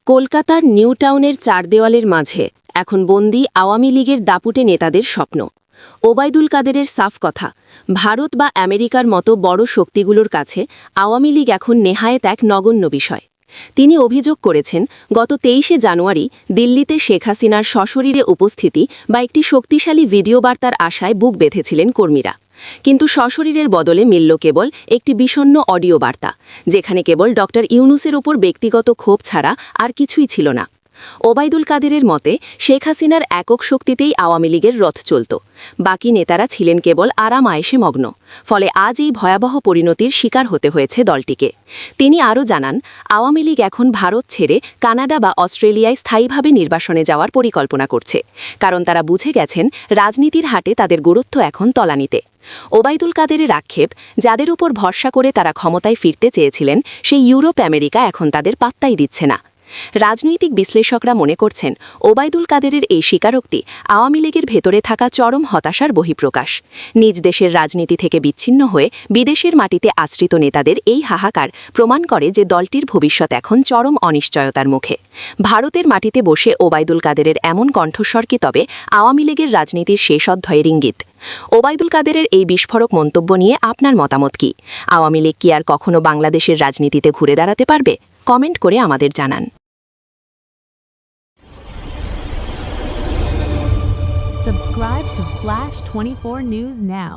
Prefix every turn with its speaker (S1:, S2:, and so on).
S1: কলকাতার নিউ টাউনের চার দেওয়ালের মাঝে এখন বন্দী আওয়ামী লীগের দাপুটে নেতাদের স্বপ্ন। ওবায়দুল কাদেরের সাফ কথা, ভারত বা আমেরিকার মতো বড় শক্তিগুলোর কাছে আওয়ামী লীগ এখন নেহায়েত এক নগণ্য বিষয়। তিনি অভিযোগ করেছেন, গত ২৩শে জানুয়ারি দিল্লিতে শেখ হাসিনার সশরীরে উপস্থিতি বা একটি শক্তিশালী ভিডিও বার্তার আশায় বুক বেঁধেছিলেন কর্মীরা। কিন্তু সশরীরের বদলে মিলল কেবল একটি বিষণ্ণ অডিও বার্তা, যেখানে কেবল ড ইউনূসের ওপর ব্যক্তিগত ক্ষোভ ছাড়া আর কিছুই ছিল না। ওবায়দুল কাদেরের মতে, শেখ হাসিনার একক শক্তিতেই আওয়ামী লীগের রথ চলত, বাকি নেতারা ছিলেন কেবল আরাম আয়েশে মগ্ন। ফলে আজ এই ভয়াবহ পরিণতির শিকার হতে হয়েছে দলটিকে। তিনি আরও জানান, আওয়ামী লীগ এখন ভারত ছেড়ে কানাডা বা অস্ট্রেলিয়ায় স্থায়ীভাবে নির্বাসনে যাওয়ার পরিকল্পনা করছে, কারণ তারা বুঝে গেছেন রাজনীতির হাটে তাদের গুরুত্ব এখন তলানিতে। ওবায়দুল কাদেরের আক্ষেপ, যাদের উপর ভরসা করে তারা ক্ষমতায় ফিরতে চেয়েছিলেন, সেই ইউরোপ আমেরিকা এখন তাদের পাত্তাই দিচ্ছে না। রাজনৈতিক বিশ্লেষকরা মনে করছেন, ওবায়দুল কাদেরের এই স্বীকারোক্তি আওয়ামী লীগের ভেতরে থাকা চরম হতাশার বহিঃপ্রকাশ। নিজ দেশের রাজনীতি থেকে বিচ্ছিন্ন হয়ে বিদেশের মাটিতে আশ্রিত নেতাদের এই হাহাকার প্রমাণ করে যে দলটির ভবিষ্যৎ এখন চরম অনিশ্চয়তার মুখে। ভারতের মাটিতে বসে ওবায়দুল কাদেরের এমন কণ্ঠস্বর কি তবে আওয়ামী লীগের রাজনীতির শেষ অধ্যায়ের ইঙ্গিত? ওবায়দুল কাদেরের এই বিস্ফোরক মন্তব্য নিয়ে আপনার মতামত কি? আওয়ামী লীগ কি আর কখনো বাংলাদেশের রাজনীতিতে ঘুরে দাঁড়াতে পারবে? কমেন্ট করে আমাদের জানান।
S2: Subscribe to Flash 24 News now.